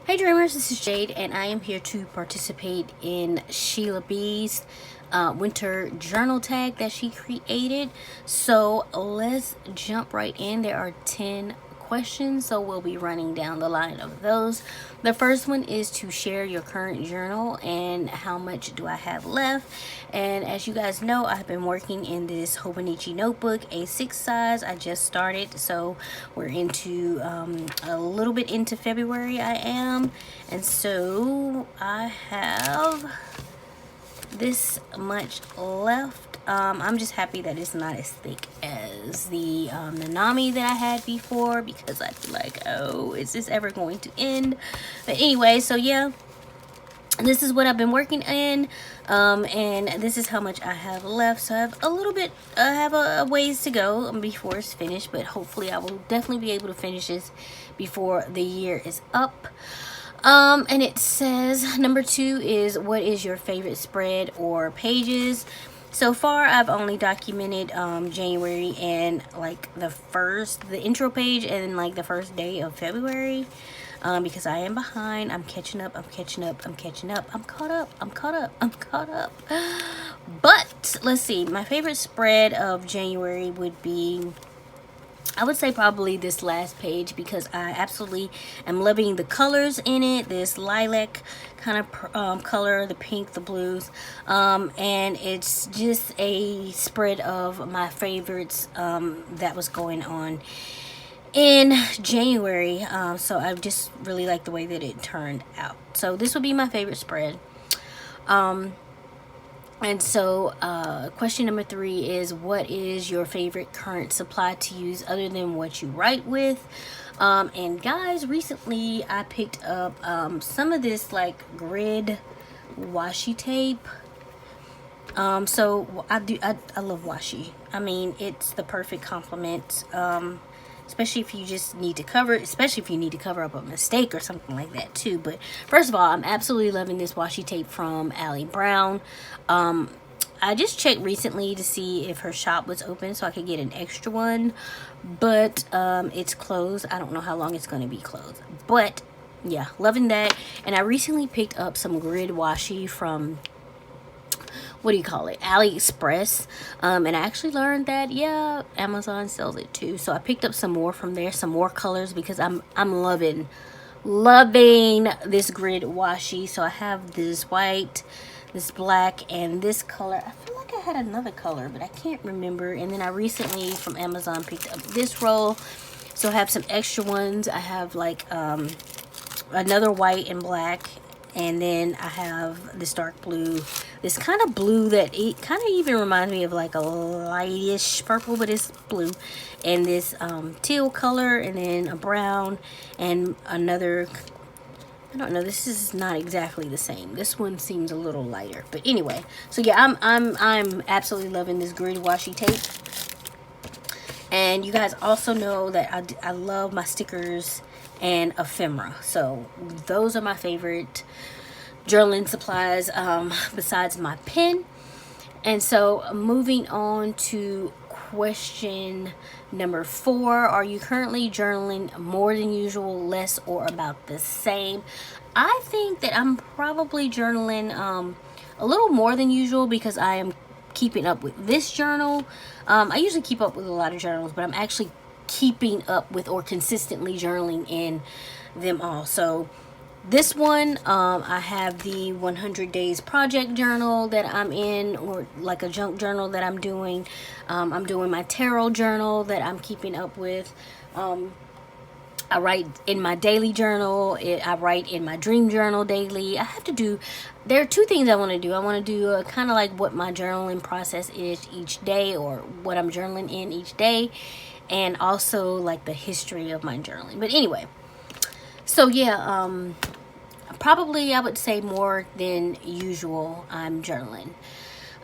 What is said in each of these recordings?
Hey Dreamers, this is Jade, and I am here to participate in Shelia B's winter journal tag that she created. So let's jump right in. There are 10 questions, so we'll be running down the line of those. The first one is to share your current journal and how much do I have left. And as you guys know, I've been working in this Hobonichi notebook, A6 size. I just started, so we're into a little bit into February. I am, and so I have this much left. I'm just happy that it's not as thick as the Nanami that I had before, because I feel like, oh, is this ever going to end? But anyway, so yeah, this is what I've been working in, and this is how much I have left. So I have a little bit, I have a ways to go before it's finished, but hopefully I will definitely be able to finish this before the year is up. And it says number 2 is, what is your favorite spread or pages? So far I've only documented January and like the intro page and like the first day of February, because I am behind. I'm catching up, I'm catching up, I'm catching up, I'm caught up, I'm caught up, I'm caught up. But let's see, my favorite spread of January would be, I would say probably this last page, because I absolutely am loving the colors in it. This lilac kind of color, the pink, the blues, and it's just a spread of my favorites that was going on in January. So I just really like the way that it turned out. So this would be my favorite spread. And so question number 3 is, what is your favorite current supply to use other than what you write with? And guys, recently I picked up some of this like grid washi tape. So I love washi. I mean, it's the perfect complement, especially if you just need to cover, especially if you need to cover up a mistake or something like that too. But first of all, I'm absolutely loving this washi tape from Allie Brown. I just checked recently to see if her shop was open so I could get an extra one, but it's closed. I don't know how long it's going to be closed, but yeah, loving that. And I recently picked up some grid washi from, what do you call it, AliExpress, and I actually learned that, yeah, Amazon sells it too. So I picked up some more from there, some more colors, because I'm loving this grid washi. So I have this white, this black, and this color. I feel like I had another color, but I can't remember. And then I recently from Amazon picked up this roll, so I have some extra ones. I have like another white and black, and then I have this dark blue, this kind of blue that it kind of even reminds me of like a lightish purple, but it's blue, and this teal color, and then a brown, and another, I don't know, this is not exactly the same. This one seems a little lighter, but anyway. So yeah, I'm absolutely loving this grid washi tape. And you guys also know that I love my stickers and ephemera. So those are my favorite journaling supplies, besides my pen. And so moving on to question number 4, are you currently journaling more than usual, less, or about the same? I think that I'm probably journaling a little more than usual, because I am keeping up with this journal. I usually keep up with a lot of journals, but I'm actually keeping up with or consistently journaling in them all. So this one, I have the 100 days project journal that I'm in, or like a junk journal that I'm doing. I'm doing my tarot journal that I'm keeping up with. I write in my daily journal. I write in my dream journal daily. I have to do, there are 2 things I want to do. I want to do kind of like what my journaling process is each day, or what I'm journaling in each day, and also like the history of my journaling. But anyway, so yeah, probably I would say more than usual I'm journaling.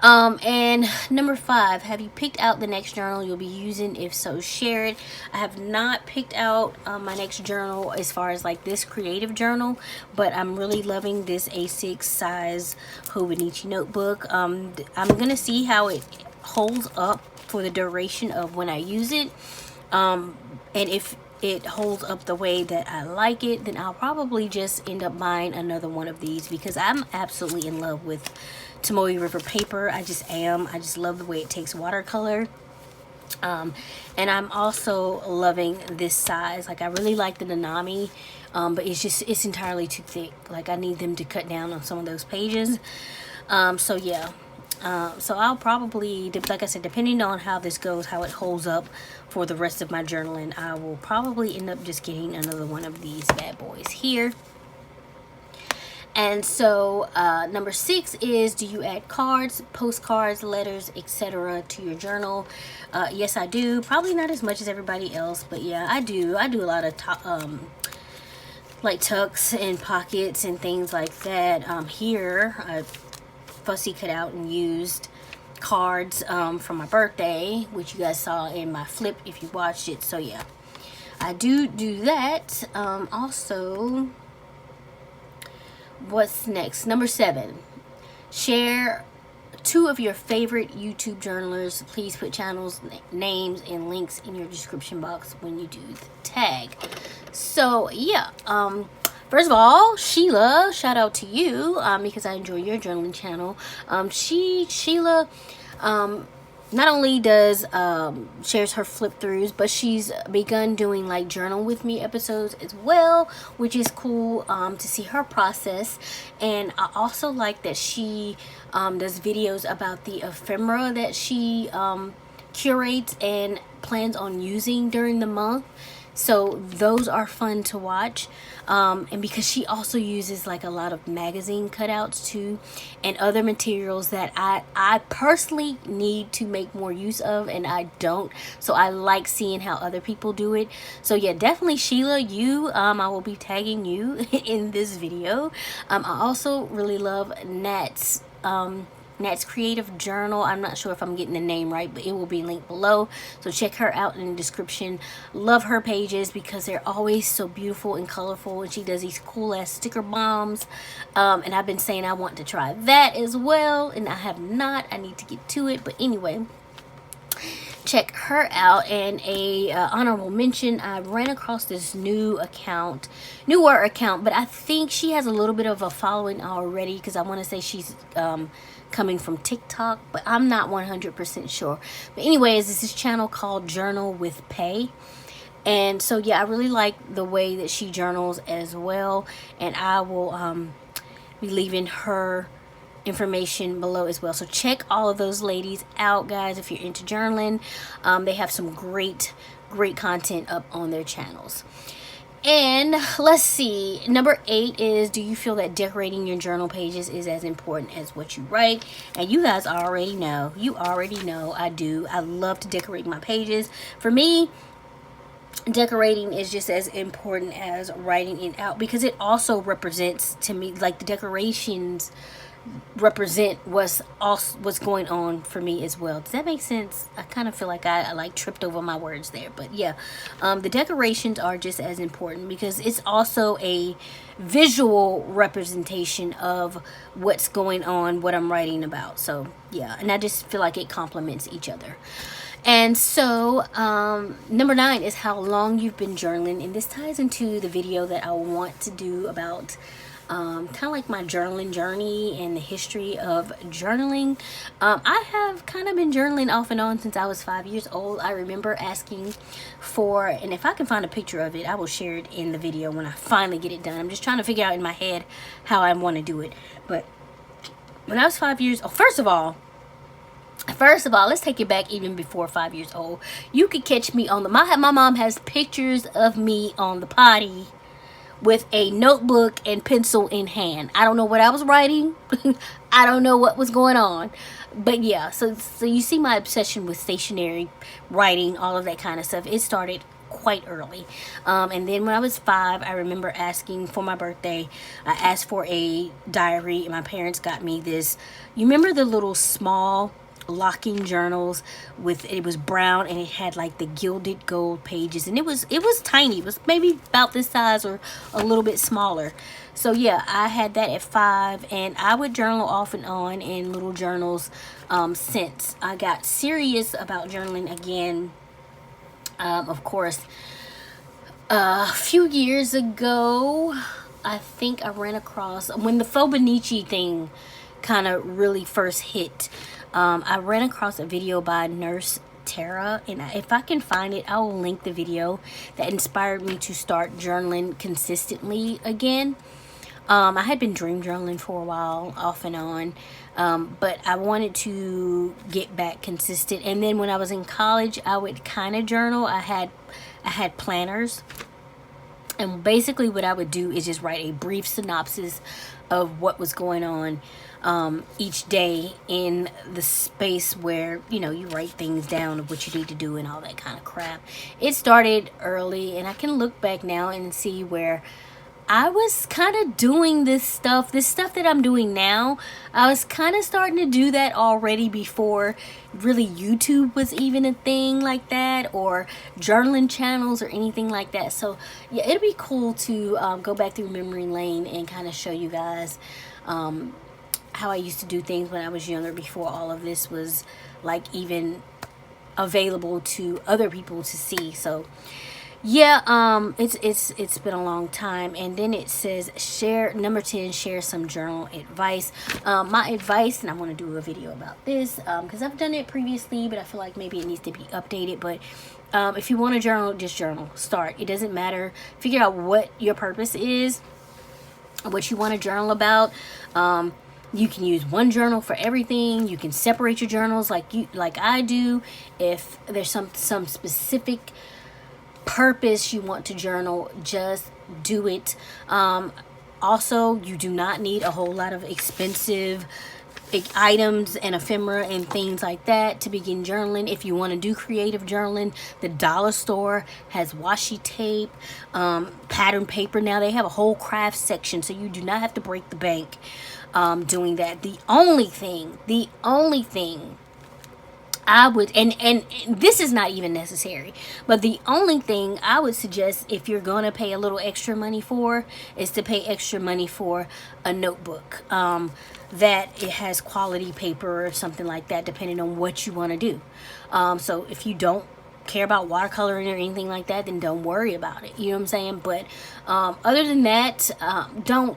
And number 5, have you picked out the next journal you'll be using? If so, share it. I have not picked out my next journal as far as like this creative journal, but I'm really loving this A6 size Hobonichi notebook. I'm gonna see how it holds up for the duration of when I use it. And if it holds up the way that I like it, then I'll probably just end up buying another one of these, because I'm absolutely in love with Tomoe River paper. I just am. I just love the way it takes watercolor. And I'm also loving this size. Like, I really like the Nanami, but it's entirely too thick. Like, I need them to cut down on some of those pages. So yeah. So I'll probably, like I said, depending on how this goes, how it holds up for the rest of my journaling, I will probably end up just getting another one of these bad boys here. And so number 6 is, do you add cards, postcards, letters, etc. to your journal? Yes, I do. Probably not as much as everybody else, but yeah, I do. I do a lot of like tucks and pockets and things like that. Here I fussy cut out and used cards from my birthday, which you guys saw in my flip if you watched it. So yeah, I do that. Also, what's next? Number 7, share 2 of your favorite YouTube journalers. Please put channels, names, and links in your description box when you do the tag. So yeah, first of all, Sheila, shout out to you, because I enjoy your journaling channel. Sheila, not only does shares her flip throughs, but she's begun doing like journal with me episodes as well, which is cool to see her process. And I also like that she does videos about the ephemera that she curates and plans on using during the month. So those are fun to watch, and because she also uses like a lot of magazine cutouts too, and other materials that I personally need to make more use of, and I don't. So I like seeing how other people do it. So yeah, definitely Sheila, you, I will be tagging you in this video. I also really love Nat's Creative Journal. I'm not sure if I'm getting the name right, but it will be linked below, so check her out in the description. Love her pages because they're always so beautiful and colorful, and she does these cool ass sticker bombs, and I've been saying I want to try that as well, and I have not. I need to get to it, but anyway, check her out. And a honorable mention, I ran across this newer account, but I think she has a little bit of a following already, because I want to say she's coming from TikTok, but I'm not 100% sure. But anyways, this is a channel called Journal with Pay. And so yeah, I really like the way that she journals as well, and I will be leaving her information below as well. So check all of those ladies out, guys, if you're into journaling. They have some great content up on their channels. And let's see, number 8 is, do you feel that decorating your journal pages is as important as what you write? And you guys already know, I do. I love to decorate my pages. For me, decorating is just as important as writing it out, because it also represents to me, like, the decorations represent what's going on for me as well. Does that make sense? I kind of feel like I like tripped over my words there, but yeah, the decorations are just as important, because it's also a visual representation of what's going on, what I'm writing about. So yeah, and I just feel like it complements each other. And so number 9 is how long you've been journaling, and this ties into the video that I want to do about kind of like my journaling journey and the history of journaling. I have kind of been journaling off and on since I was 5 years old. I remember asking for, and if I can find a picture of it, I will share it in the video when I finally get it done. I'm just trying to figure out in my head how I want to do it. But when I was 5 years old, first of all, let's take it back even before 5 years old. You could catch me on my mom has pictures of me on the potty with a notebook and pencil in hand. I don't know what I was writing. I don't know what was going on. But yeah, so you see my obsession with stationery, writing, all of that kind of stuff. It started quite early. And then when I was 5, I remember asking for my birthday. I asked for a diary, and my parents got me this. You remember the little small locking journals it was brown, and it had like the gilded gold pages, and it was tiny. It was maybe about this size or a little bit smaller. So yeah, I had that at 5, and I would journal off and on in little journals since I got serious about journaling again. Of course, A few years ago, I think I ran across, when the Fobonichi thing kind of really first hit, I ran across a video by Nurse Tara, and if I can find it, I will link the video that inspired me to start journaling consistently again. I had been dream journaling for a while, off and on, but I wanted to get back consistent. And then when I was in college, I would kind of journal. I had planners, and basically what I would do is just write a brief synopsis of what was going on each day in the space where, you know, you write things down of what you need to do and all that kind of crap. It started early, and I can look back now and see where I was kind of doing this stuff that I'm doing now. I was kind of starting to do that already before really YouTube was even a thing like that, or journaling channels or anything like that. So yeah, it'd be cool to go back through memory lane and kind of show you guys how I used to do things when I was younger, before all of this was like even available to other people to see. So yeah, it's been a long time. And then it says share, number 10, share some journal advice. My advice, and I want to do a video about this because I've done it previously, but I feel like maybe it needs to be updated. But if you want to journal, just journal. Start. It doesn't matter. Figure out what your purpose is, what you want to journal about. You can use one journal for everything. You can separate your journals like I do. If there's some specific purpose you want to journal, just do it. Also, you do not need a whole lot of expensive items and ephemera and things like that to begin journaling. If you want to do creative journaling, the dollar store has washi tape, pattern paper. Now they have a whole craft section, so you do not have to break the bank doing that. The only thing I would, and this is not even necessary, but the only thing I would suggest, if you're going to pay a little extra money for, is to pay extra money for a notebook that it has quality paper or something like that, depending on what you want to do. So if you don't care about watercoloring or anything like that, then don't worry about it. You know what I'm saying? But other than that,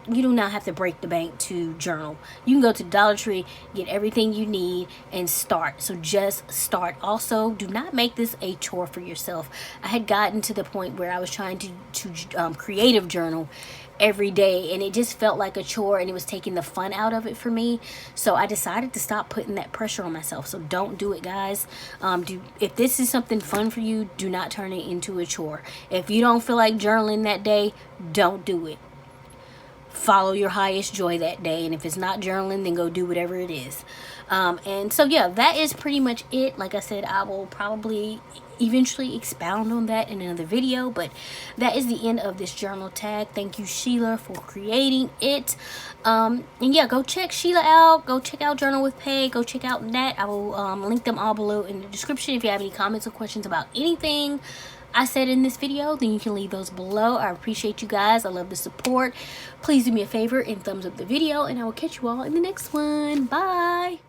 you do not have to break the bank to journal. You can go to Dollar Tree, get everything you need, and start. So just start. Also, do not make this a chore for yourself. I had gotten to the point where I was trying to creative journal every day, and it just felt like a chore, and it was taking the fun out of it for me. So I decided to stop putting that pressure on myself. So don't do it, guys. If this is something fun for you, do not turn it into a chore. If you don't feel like journaling that day, don't do it. Follow your highest joy that day, and if it's not journaling, then go do whatever it is. And so yeah, that is pretty much it. Like I said, I will probably eventually expound on that in another video, but that is the end of this journal tag. Thank you, Sheila, for creating it. And yeah, go check Sheila out. Go check out Journal with Pay. Go check out Nat. I will link them all below in the description. If you have any comments or questions about anything I said in this video, then you can leave those below. I appreciate you guys. I love the support. Please do me a favor and thumbs up the video, and I will catch you all in the next one. Bye.